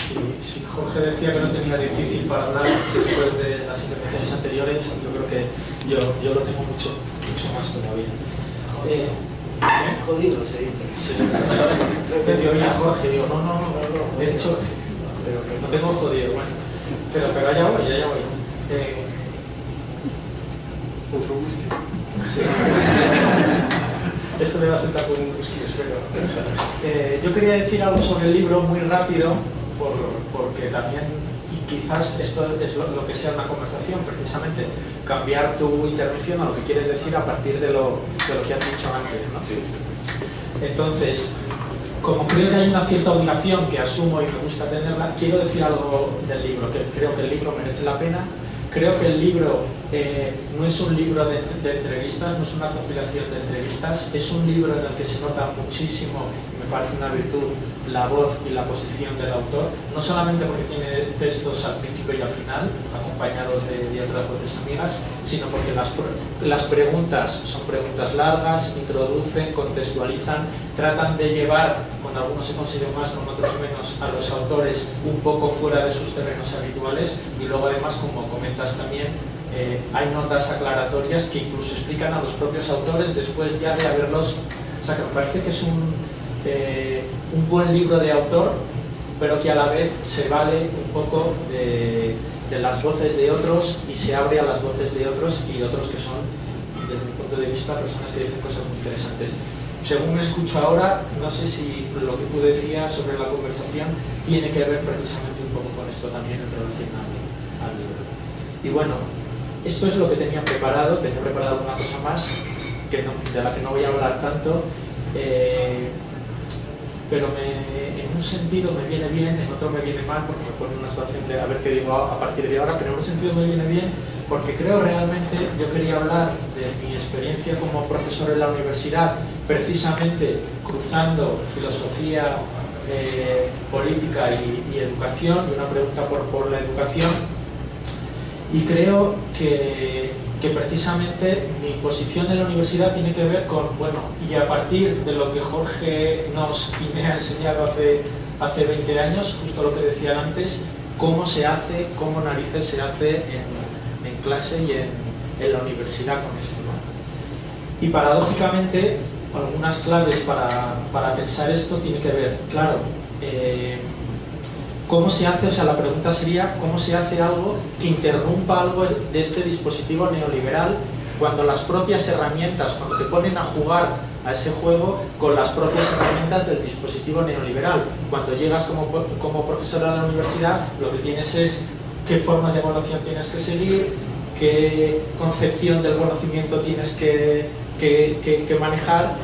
Si Jorge decía que no tenía difícil para hablar después de las intervenciones anteriores, yo creo que yo lo tengo mucho más todavía. Jodido se dice. Sí. Te oía Jorge, digo, no, de hecho, pero no tengo jodido, bueno. Pero allá voy. ¿Otro whisky? Sí. Esto me va a sentar con un whisky, espero. Yo quería decir algo sobre el libro muy rápido, porque también, y quizás esto es lo que sea una conversación, precisamente, cambiar tu intervención a lo que quieres decir a partir de lo que has dicho antes, ¿no? Sí. Entonces, como creo que hay una cierta obligación que asumo y me gusta tenerla, quiero decir algo del libro, que creo que el libro merece la pena. Creo que el libro no es un libro de entrevistas, no es una compilación de entrevistas, es un libro en el que se nota muchísimo, y me parece una virtud, la voz y la posición del autor, no solamente porque tiene textos al principio y al final, acompañados de otras voces amigas, sino porque las preguntas son preguntas largas, introducen, contextualizan, tratan de llevar, con algunos se consiguen más, con otros menos, a los autores un poco fuera de sus terrenos habituales, y luego además, como comentas también, hay notas aclaratorias que incluso explican a los propios autores después ya de haberlos... O sea, que me parece que es un buen libro de autor, pero que a la vez se vale un poco de las voces de otros y se abre a las voces de otros y otros que son, desde mi punto de vista, personas que dicen cosas muy interesantes. Según me escucho ahora, no sé si lo que tú decías sobre la conversación tiene que ver precisamente un poco con esto también en relación al libro. Y bueno, esto es lo que tenía preparado una cosa más de la que no voy a hablar tanto, pero en un sentido me viene bien, en otro me viene mal, porque me pone una situación de a ver qué digo a partir de ahora, pero en un sentido me viene bien porque creo realmente, yo quería hablar de mi experiencia como profesor en la universidad, precisamente cruzando filosofía, política y educación, y una pregunta por la educación. Y creo que precisamente mi posición en la universidad tiene que ver con, bueno, y a partir de lo que Jorge nos y me ha enseñado hace 20 años, justo lo que decía antes, cómo se hace, cómo narices se hace en clase y en la universidad con esto, ¿no? Y paradójicamente, algunas claves para pensar esto tiene que ver, claro, ¿cómo se hace? O sea, la pregunta sería ¿cómo se hace algo que interrumpa algo de este dispositivo neoliberal cuando las propias herramientas, cuando te ponen a jugar a ese juego con las propias herramientas del dispositivo neoliberal? Cuando llegas como profesor a la universidad, lo que tienes es qué formas de evaluación tienes que seguir, qué concepción del conocimiento tienes que manejar,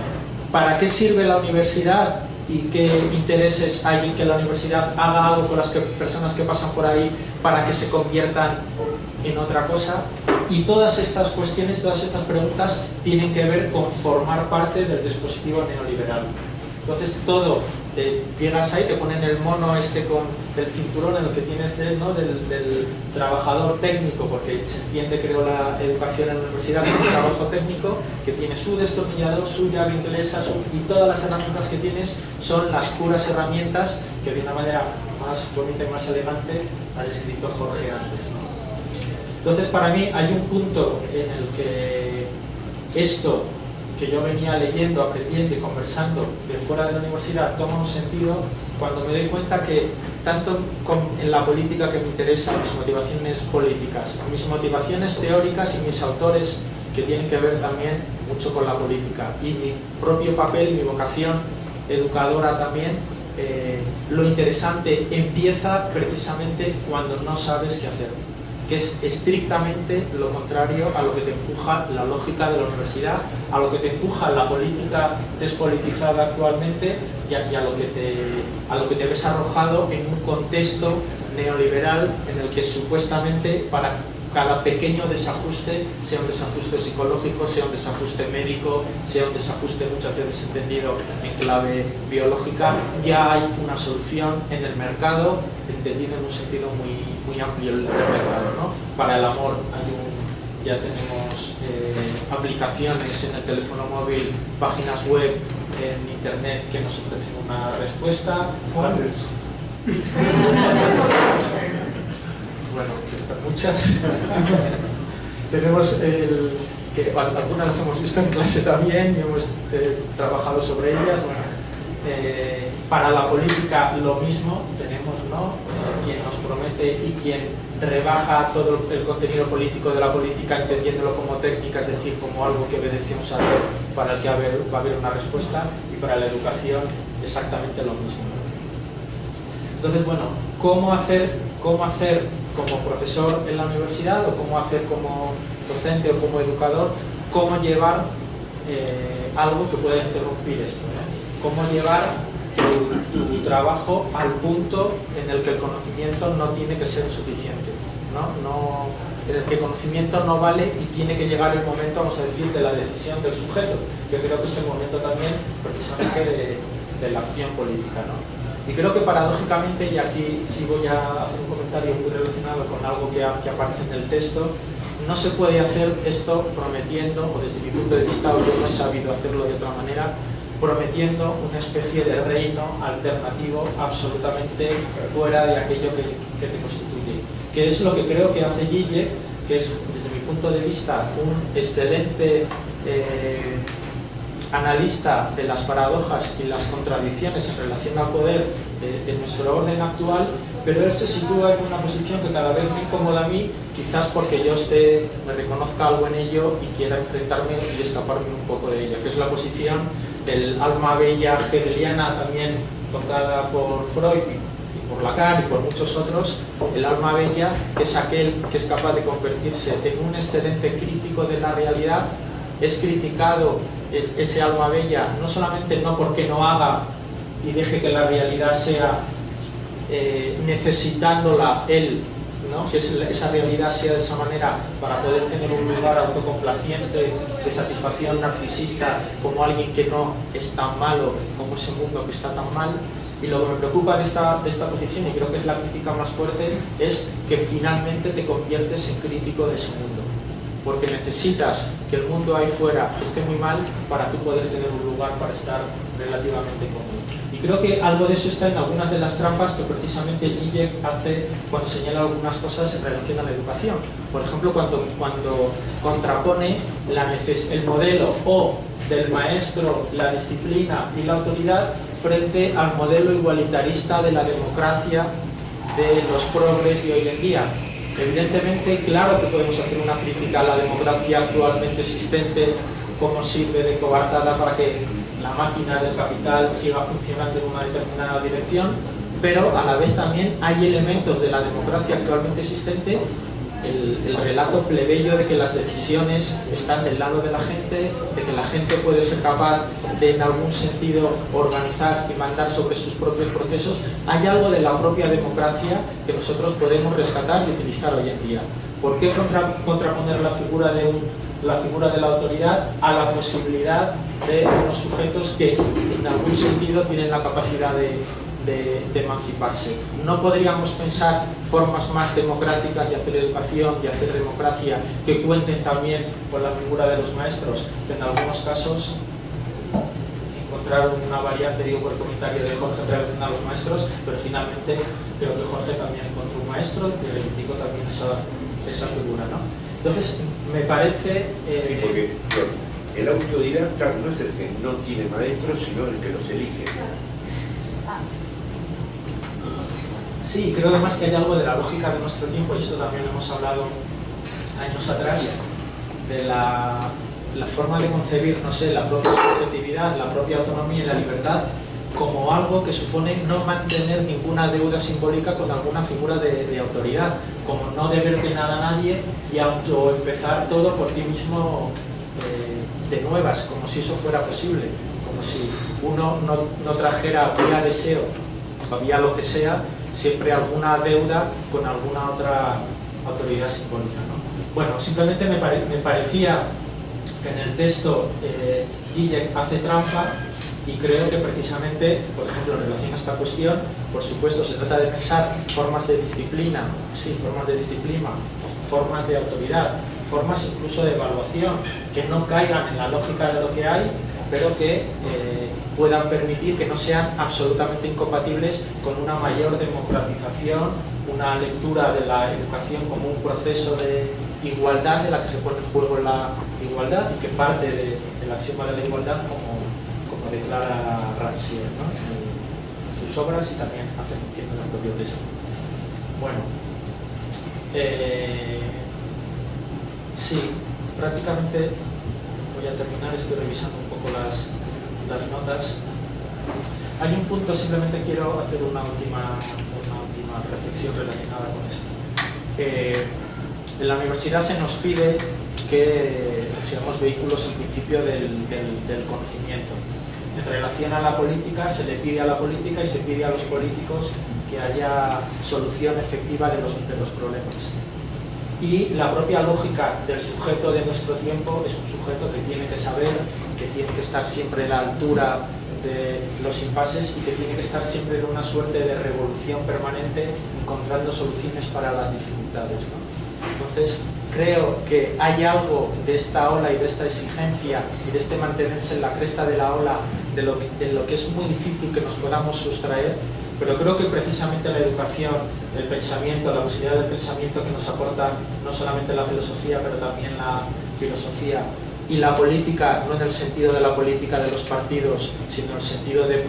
para qué sirve la universidad y qué intereses hay en que la universidad haga algo con las personas que pasan por ahí para que se conviertan en otra cosa. Y todas estas cuestiones, todas estas preguntas tienen que ver con formar parte del dispositivo neoliberal. Entonces todo, llegas ahí, te ponen el mono del cinturón en el que tienes ¿no? del trabajador técnico, porque se entiende, creo, la educación en la universidad como un trabajo técnico, que tiene su destornillador, su llave inglesa, y todas las herramientas que tienes son las puras herramientas que de una manera más bonita y más elegante ha descrito Jorge antes, ¿no? Entonces, para mí hay un punto en el que esto que yo venía leyendo, aprendiendo y conversando de fuera de la universidad toma un sentido cuando me doy cuenta que tanto en la política que me interesa, mis motivaciones políticas, mis motivaciones teóricas y mis autores que tienen que ver también mucho con la política, y mi propio papel y mi vocación educadora también, lo interesante empieza precisamente cuando no sabes qué hacer, que es estrictamente lo contrario a lo que te empuja la lógica de la universidad, a lo que te empuja la política despolitizada actualmente y a lo que te ves arrojado en un contexto neoliberal en el que supuestamente para cada pequeño desajuste, sea un desajuste psicológico, sea un desajuste médico, sea un desajuste muchas veces entendido en clave biológica, ya hay una solución en el mercado, entendido en un sentido muy amplio el mercado, ¿no? Para el amor ya tenemos aplicaciones en el teléfono móvil, páginas web en internet que nos ofrecen una respuesta. Bueno, muchas. Tenemos que algunas las hemos visto en clase también y hemos trabajado sobre ellas. Bueno, para la política lo mismo, tenemos, ¿no? Quien nos promete y quien rebaja todo el contenido político de la política entendiéndolo como técnica, es decir, como algo que obedece a un saber para el que va a haber una respuesta, y para la educación exactamente lo mismo. Entonces, bueno, ¿cómo hacer como profesor en la universidad, o cómo hacer como docente o como educador, cómo llevar algo que pueda interrumpir esto, ¿no? Cómo llevar tu trabajo al punto en el que el conocimiento no tiene que ser suficiente, ¿no? En el que el conocimiento no vale y tiene que llegar el momento, vamos a decir, de la decisión del sujeto, que creo que es el momento también precisamente de la acción política, ¿no? Y creo que paradójicamente, y aquí sí voy a hacer un comentario muy relacionado con algo que aparece en el texto, no se puede hacer esto prometiendo, o desde mi punto de vista, yo no he sabido hacerlo de otra manera, prometiendo una especie de reino alternativo absolutamente fuera de aquello que te constituye. Que es lo que creo que hace Zizek, que es, desde mi punto de vista, un excelente analista de las paradojas y las contradicciones en relación al poder de nuestro orden actual, pero él se sitúa en una posición que cada vez me incomoda a mí, quizás porque yo me reconozca algo en ello y quiera enfrentarme y escaparme un poco de ella, que es la posición del alma bella hegeliana, también tocada por Freud y por Lacan y por muchos otros. El alma bella, que es aquel que es capaz de convertirse en un excelente crítico de la realidad. Es criticado ese alma bella no solamente no porque no haga y deje que la realidad sea necesitándola él, ¿no? Que esa realidad sea de esa manera para poder tener un lugar autocomplaciente de satisfacción narcisista, como alguien que no es tan malo como ese mundo que está tan mal. Y lo que me preocupa de esta posición, y creo que es la crítica más fuerte, es que finalmente te conviertes en crítico de ese mundo, porque necesitas que el mundo ahí fuera esté muy mal para tú poder tener un lugar para estar relativamente cómodo. Y creo que algo de eso está en algunas de las trampas que precisamente Zizek hace cuando señala algunas cosas en relación a la educación. Por ejemplo, cuando contrapone el modelo o del maestro, la disciplina y la autoridad frente al modelo igualitarista de la democracia de los progres de hoy en día. Evidentemente, claro que podemos hacer una crítica a la democracia actualmente existente, cómo sirve de coartada para que la máquina del capital siga funcionando en una determinada dirección, pero a la vez también hay elementos de la democracia actualmente existente, el relato plebeyo de que las decisiones están del lado de la gente, de que la gente puede ser capaz de en algún sentido organizar y mandar sobre sus propios procesos. Hay algo de la propia democracia que nosotros podemos rescatar y utilizar hoy en día. ¿Por qué contraponer la figura de la autoridad a la posibilidad de unos sujetos que en algún sentido tienen la capacidad de emanciparse? ¿No podríamos pensar formas más democráticas de hacer educación, de hacer democracia, que cuenten también con la figura de los maestros? Que en algunos casos encontrar una variante, digo por el comentario de Jorge en relación a los maestros, pero finalmente creo que Jorge también encontró un maestro y reivindicó también esa figura, ¿no? Entonces, me parece... Sí, porque el autodidacta no es el que no tiene maestros, sino el que los elige. Sí, creo además que hay algo de la lógica de nuestro tiempo, y esto también lo hemos hablado años atrás, de la forma de concebir, no sé, la propia subjetividad, la propia autonomía y la libertad como algo que supone no mantener ninguna deuda simbólica con alguna figura de autoridad, como no deberte nada a nadie y autoempezar todo por ti mismo de nuevas, como si eso fuera posible, como si uno no trajera vía deseo, vía lo que sea, siempre alguna deuda con alguna otra autoridad simbólica, ¿no? Bueno, simplemente me parecía que en el texto Zizek hace trampa, y creo que precisamente, por ejemplo, en relación a esta cuestión, por supuesto se trata de pensar formas de disciplina, sí, formas de disciplina, formas de autoridad, formas incluso de evaluación, que no caigan en la lógica de lo que hay, pero que puedan permitir que no sean absolutamente incompatibles con una mayor democratización, una lectura de la educación como un proceso de igualdad en la que se pone en juego la igualdad y que parte del axioma de la igualdad como declara Rancière, ¿no? En sus obras y también hace mención en el propio texto. Bueno, sí, prácticamente voy a terminar, estoy revisando un poco las notas. Hay un punto, simplemente quiero hacer una última reflexión relacionada con esto. En la universidad se nos pide que seamos vehículos en principio del conocimiento. En relación a la política, se le pide a la política y se pide a los políticos que haya solución efectiva de los problemas. Y la propia lógica del sujeto de nuestro tiempo es un sujeto que tiene que saber, que tiene que estar siempre a la altura de los impases y que tiene que estar siempre en una suerte de revolución permanente, encontrando soluciones para las dificultades, ¿no? Entonces, creo que hay algo de esta ola y de esta exigencia y de este mantenerse en la cresta de la ola de lo que es muy difícil que nos podamos sustraer, pero creo que precisamente la educación, el pensamiento, la posibilidad del pensamiento que nos aporta no solamente la filosofía, pero también la filosofía y la política, no en el sentido de la política de los partidos, sino en el sentido de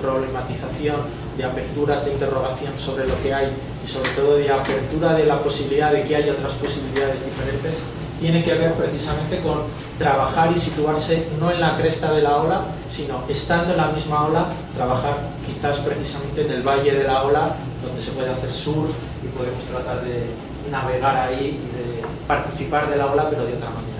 problematización, de aperturas de interrogación sobre lo que hay y sobre todo de apertura de la posibilidad de que haya otras posibilidades diferentes, tiene que ver precisamente con trabajar y situarse no en la cresta de la ola, sino estando en la misma ola, trabajar quizás precisamente en el valle de la ola, donde se puede hacer surf y podemos tratar de navegar ahí y de participar de la ola, pero de otra manera.